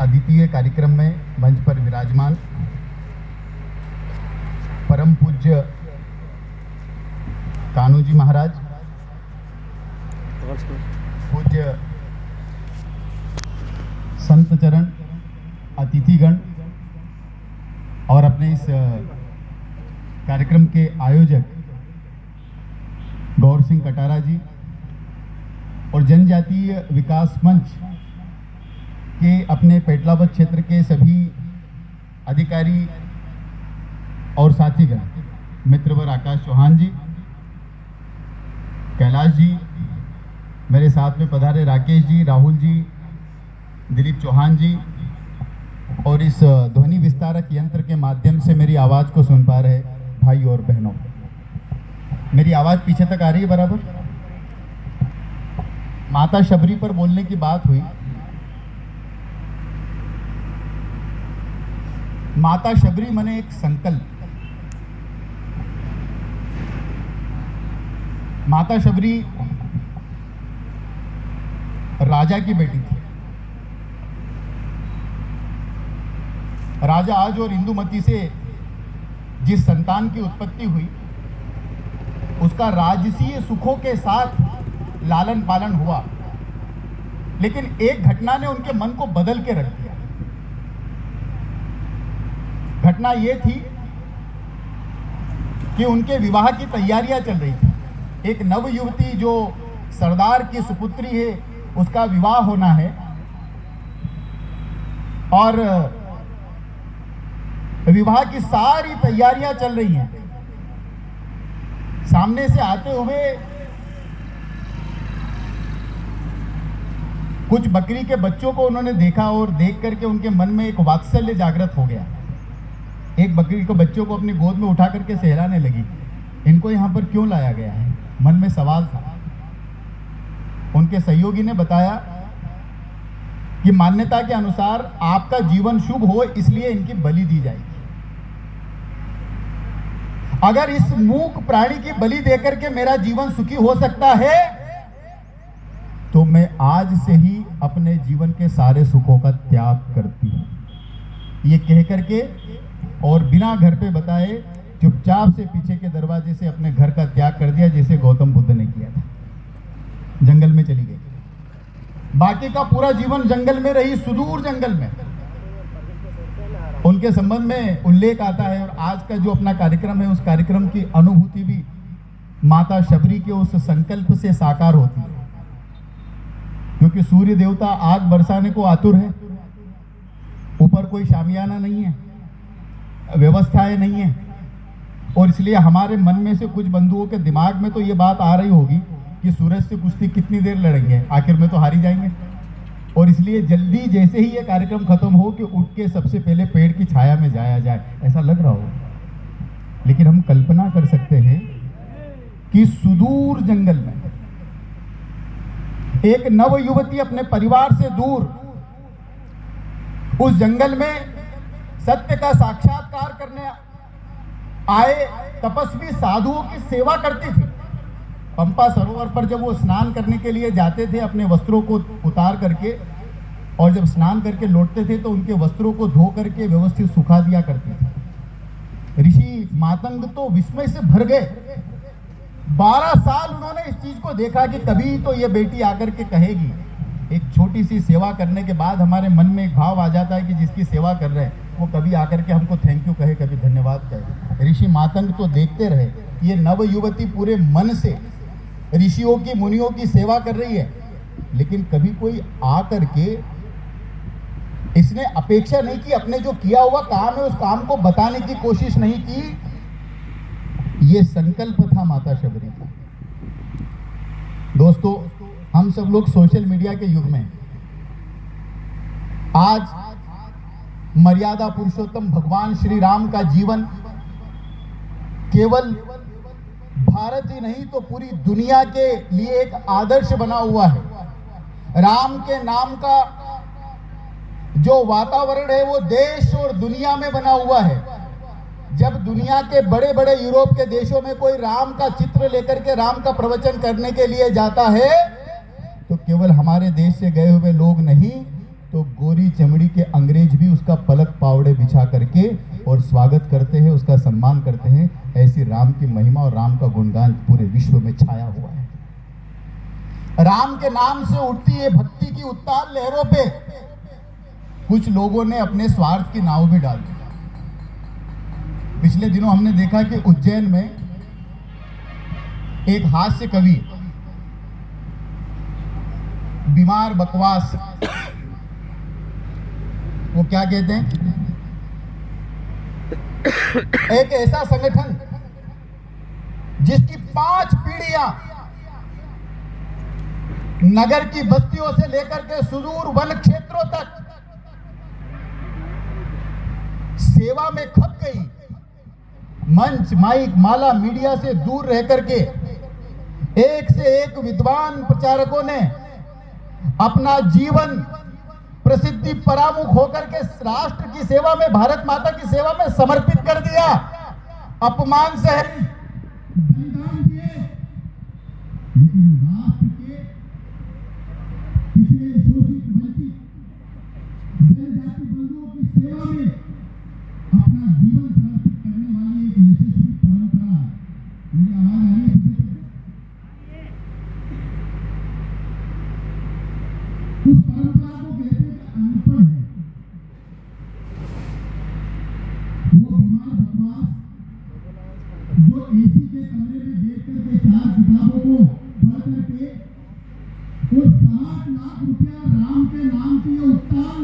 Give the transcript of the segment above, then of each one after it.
अद्वितीय कार्यक्रम में मंच पर विराजमान परम पूज्य कान्हू जी महाराज, पूज्य संत चरण, अतिथिगण और अपने इस कार्यक्रम के आयोजक गौर सिंह कटारा जी और जनजातीय विकास मंच के अपने पेटलावद क्षेत्र के सभी अधिकारी और साथीगण, मित्रवर आकाश चौहान जी, कैलाश जी, मेरे साथ में पधारे राकेश जी, राहुल जी, दिलीप चौहान जी और इस ध्वनि विस्तारक यंत्र के माध्यम से मेरी आवाज़ को सुन पा रहे भाई और बहनों, मेरी आवाज़ पीछे तक आ रही है बराबर? माता शबरी पर बोलने की बात हुई। माता शबरी मने एक संकल्प। माता शबरी राजा की बेटी थी। राजा आज और इंदुमती से जिस संतान की उत्पत्ति हुई उसका राजसीय सुखों के साथ लालन पालन हुआ, लेकिन एक घटना ने उनके मन को बदल के रख दिया। घटना यह थी कि उनके विवाह की तैयारियां चल रही थी। एक नव युवती जो सरदार की सुपुत्री है उसका विवाह होना है और विवाह की सारी तैयारियां चल रही हैं। सामने से आते हुए कुछ बकरी के बच्चों को उन्होंने देखा और देख करके उनके मन में एक वात्सल्य जागृत हो गया। एक बकरी को बच्चों को अपनी गोद में उठा करके सहलाने लगी। इनको यहां पर क्यों लाया गया है, मन में सवाल था। उनके सहयोगी ने बताया कि मान्यता के अनुसार आपका जीवन शुभ हो इसलिए इनकी बलि दी जाएगी। अगर इस मूक प्राणी की बलि देकर के मेरा जीवन सुखी हो सकता है तो मैं आज से ही अपने जीवन के सारे सुखों का त्याग करती हूं। ये कह करके और बिना घर पे बताए चुपचाप से पीछे के दरवाजे से अपने घर का त्याग कर दिया, जैसे गौतम बुद्ध ने किया था। जंगल में चली गई। बाकी का पूरा जीवन जंगल में रही, सुदूर जंगल में। उनके संबंध में उल्लेख आता है और आज का जो अपना कार्यक्रम है उस कार्यक्रम की अनुभूति भी माता शबरी के उस संकल्प से साकार होती है, क्योंकि सूर्य देवता आग बरसाने को आतुर है। ऊपर कोई शामियाना नहीं है, व्यवस्थाएं नहीं है, और इसलिए हमारे मन में से कुछ बंधुओं के दिमाग में तो ये बात आ रही होगी कि सूरज से कुश्ती कितनी देर लड़ेंगे, आखिर में तो हार ही जाएंगे। और इसलिए जल्दी जैसे ही ये कार्यक्रम खत्म हो कि उठ के सबसे पहले पेड़ की छाया में जाया जाए, ऐसा लग रहा हो। लेकिन हम कल्पना कर सकते हैं कि सुदूर जंगल में एक नव युवती अपने परिवार से दूर उस जंगल में सत्य का साक्षात्कार करने आए तपस्वी साधुओं की सेवा करती थी। पंपा सरोवर पर जब वो स्नान करने के लिए जाते थे अपने वस्त्रों को उतार करके, और जब स्नान करके लौटते थे तो उनके वस्त्रों को धो करके व्यवस्थित सुखा दिया करते थे। ऋषि मातंग तो विस्मय से भर गए। 12 साल उन्होंने इस चीज को देखा कि कभी तो ये बेटी आकर के कहेगी। एक छोटी सी सेवा करने के बाद हमारे मन में एक भाव आ जाता है कि जिसकी सेवा कर रहे हैं वो कभी आकर के हमको थैंक यू कहे, कभी धन्यवाद कहे। ऋषि मातंग तो देखते रहे। ये नव युवती पूरे मन से ऋषियों की मुनियों की सेवा कर रही है, लेकिन कभी कोई आकर के इसने अपेक्षा नहीं की, अपने जो किया हुआ काम है उस काम को बताने की कोशिश नहीं की। ये संकल्प था माता शबरी का। दोस्तों, हम सब लोग सोशल मीडिया के युग में आज मर्यादा पुरुषोत्तम भगवान श्री राम का जीवन केवल भारत ही नहीं तो पूरी दुनिया के लिए एक आदर्श बना हुआ है। राम के नाम का जो वातावरण है वो देश और दुनिया में बना हुआ है। जब दुनिया के बड़े बड़े यूरोप के देशों में कोई राम का चित्र लेकर के राम का प्रवचन करने के लिए जाता है तो केवल हमारे देश से गए हुए लोग नहीं तो गोरे गोरी चमड़ी के अंग्रेज भी उसका पलक पावड़े बिछा करके और स्वागत करते हैं, उसका सम्मान करते हैं। ऐसी राम की महिमा और राम का गुणगान पूरे विश्व में छाया हुआ है। राम के नाम से उठती है भक्ति की उत्ताल लहरों पे कुछ लोगों ने अपने स्वार्थ की नाव भी डाल दी। पिछले दिनों हमने देखा कि उज्जैन में एक हास्य कवि बीमार बकवास, वो क्या कहते हैं, एक ऐसा संगठन जिसकी 5 पीढ़ियां नगर की बस्तियों से लेकर के सुदूर वन क्षेत्रों तक सेवा में खप गई, मंच माइक माला मीडिया से दूर रह करके एक से एक विद्वान प्रचारकों ने अपना जीवन प्रसिद्धि परामुख होकर के राष्ट्र की सेवा में, भारत माता की सेवा में समर्पित कर दिया। अपमान सहे, बलिदान दिए, लेकिन राष्ट्र के पिछड़े शोषित वंचित जनजाति बंधुओं की सेवा में अपना जीवन समर्पित करने वाली एक यशस्वी परंपरा है। मेरी आवाज आ रही है? उस परंपरा को कहते हैं अनपढ़ है। वो बीमार बकवास जो एसी के कमरे में देख करके 4 किताबों को पढ़ करके वो 60 लाख रुपया राम के नाम की ये उत्ताल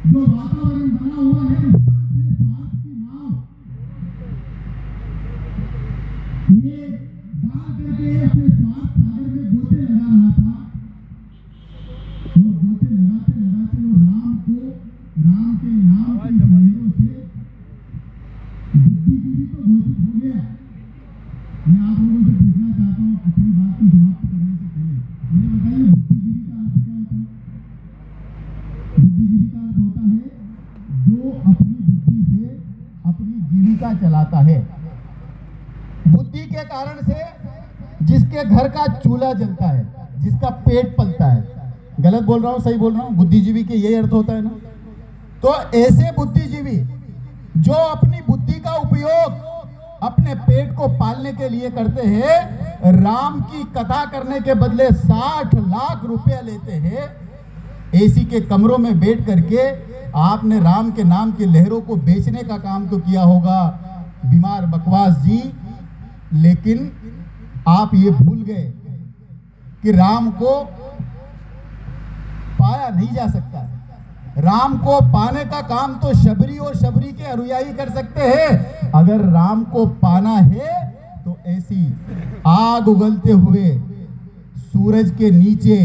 जो वातावरण बना हुआ है, उस पर अपने स्वार्थ की नाव ये डाल करके अपने स्वार्थ सागर में गोते लगा रहा था। और गोते लगाते लगाते वो राम को, राम के नाम की लहरों से बुद्धिजीवी तो घोषित हो गया। मैं आप लोगों से पूछना चाहता हूँ अपनी बात को समाप्त करने से पहले, मुझे बताइए बुद्धिजीवी का अर्थ क्या होता है? बुद्धिजीवी का अर्थ होता है जो अपनी बुद्धि से अपनी जीविका चलाता है। बुद्धि के कारण से जिसके घर का चूल्हा जलता है, जिसका पेट पलता है। गलत बोल रहा हूं, सही बोल रहा हूं? बुद्धिजीवी के यही अर्थ होता है ना। तो ऐसे बुद्धिजीवी जो अपनी बुद्धि का उपयोग अपने पेट को पालने के लिए करते हैं, राम की कथा करने के बदले 60 लाख रुपया लेते हैं। एसी के कमरों में बैठ करके आपने राम के नाम की लहरों को बेचने का काम तो किया होगा बीमार बकवास जी, लेकिन आप ये भूल गए कि राम को पाया नहीं जा सकता। राम को पाने का काम तो शबरी और शबरी के अनुयायी कर सकते हैं। अगर राम को पाना है तो ऐसी आग उगलते हुए सूरज के नीचे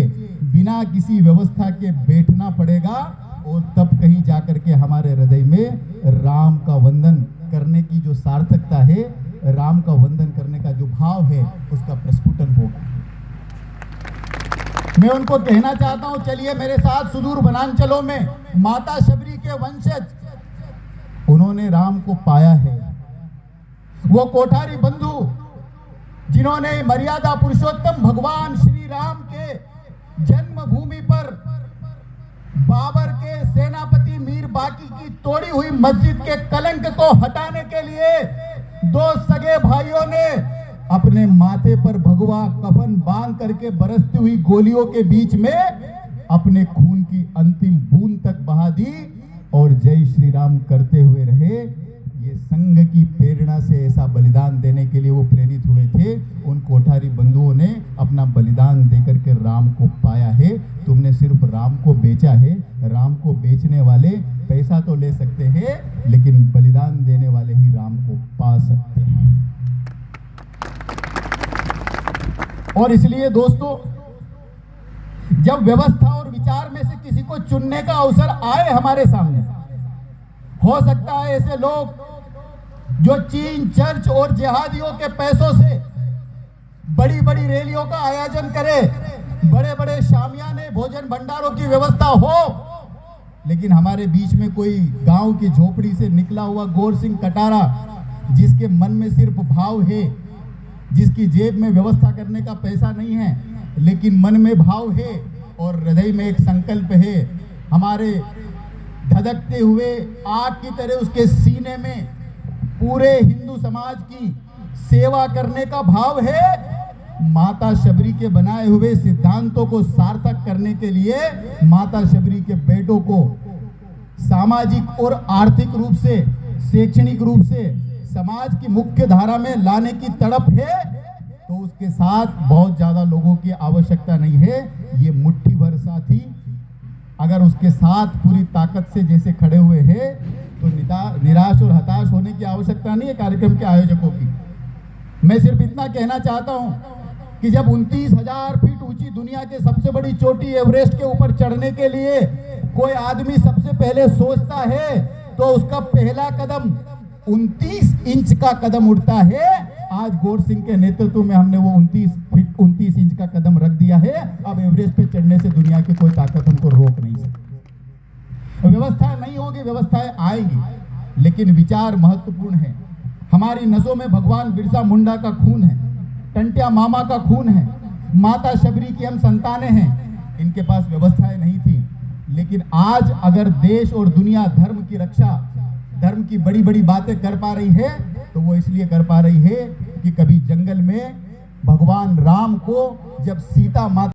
बिना किसी व्यवस्था के बैठना पड़ेगा, और तब कहीं जाकर के हमारे हृदय में राम का वंदन करने की जो सार्थकता है, राम का वंदन करने का जो भाव है, उसका प्रस्फुटन होगा। मैं उनको कहना चाहता हूं, चलिए मेरे साथ सुदूर वनांचलों में माता शबरी के वंशज उन्होंने राम को पाया है। वो कोठारी बंधु जिन्होंने मर्यादा पुरुषोत्तम भगवान श्री राम के जन्मभूमि पर बाबर के सेनापति मीर बाकी की तोड़ी हुई मस्जिद के कलंक को हटाने के लिए 2 सगे भाइयों ने अपने माथे पर भगवा कफन बांध करके बरसती हुई गोलियों के बीच में अपने खून की अंतिम बूंद तक बहा दी और जय श्री राम करते हुए रहे। ये संघ की प्रेरणा से ऐसा बलिदान देने के लिए वो प्रेरित हुए थे। उन कोठारी बंधुओं ने अपना बलिदान देकर के राम को पाया है। तुमने सिर्फ राम को बेचा है। राम को बेचने वाले पैसा तो ले सकते हैं, लेकिन बलिदान देने वाले ही राम को पा सकते हैं। और इसलिए दोस्तों, जब व्यवस्था और विचार में से किसी को चुनने का अवसर आए हमारे सामने, हो सकता है ऐसे लोग जो चीन, चर्च और जिहादियों के पैसों से बड़ी बड़ी रैलियों का आयोजन करे, बड़े बड़े शामियाने, भोजन भंडारों की व्यवस्था हो, लेकिन हमारे बीच में कोई गांव की झोपड़ी से निकला हुआ गोर सिंह कटारा, जिसके मन में सिर्फ भाव है, जिसकी जेब में व्यवस्था करने का पैसा नहीं है, लेकिन मन में भाव है और हृदय में एक संकल्प है हमारे धधकते हुए आग की तरह उसके सीने में पूरे हिंदू समाज की सेवा करने का भाव है। माता शबरी के बनाए हुए सिद्धांतों को सार्थक करने के लिए माता शबरी के बेटों को सामाजिक और आर्थिक रूप से, शैक्षणिक रूप से समाज की मुख्य धारा में लाने की तड़प है, तो उसके साथ बहुत ज्यादा लोगों की आवश्यकता नहीं है। ये मुट्ठी भर साथी अगर उसके साथ पूरी ताकत से जैसे खड़े हुए हैं तो निराश और हताश होने की आवश्यकता नहीं है कार्यक्रम के आयोजकों की। मैं सिर्फ इतना कहना चाहता हूं कि जब 29,000 फीट ऊंची दुनिया के सबसे बड़ी चोटी एवरेस्ट के ऊपर चढ़ने के लिए कोई आदमी सबसे पहले सोचता है तो उसका पहला कदम 29 इंच का कदम उठता है। आज गौर सिंह के नेतृत्व में हमने वो 29 इंच का कदम रख दिया है। अब एवरेस्ट पे चढ़ने से दुनिया की कोई ताकत हमको रोक नहीं सकती। व्यवस्था नहीं होगी, व्यवस्थाएं आएंगी, लेकिन विचार महत्वपूर्ण है। हमारी नसों में भगवान बिरसा मुंडा का खून है, टंटिया मामा का खून है, माता शबरी की हम संतानें हैं। इनके पास व्यवस्थाएं नहीं थी, लेकिन आज अगर देश और दुनिया धर्म की रक्षा, धर्म की बड़ी बड़ी बातें कर पा रही है तो वो इसलिए कर पा रही है कि कभी जंगल में भगवान राम को जब सीता माता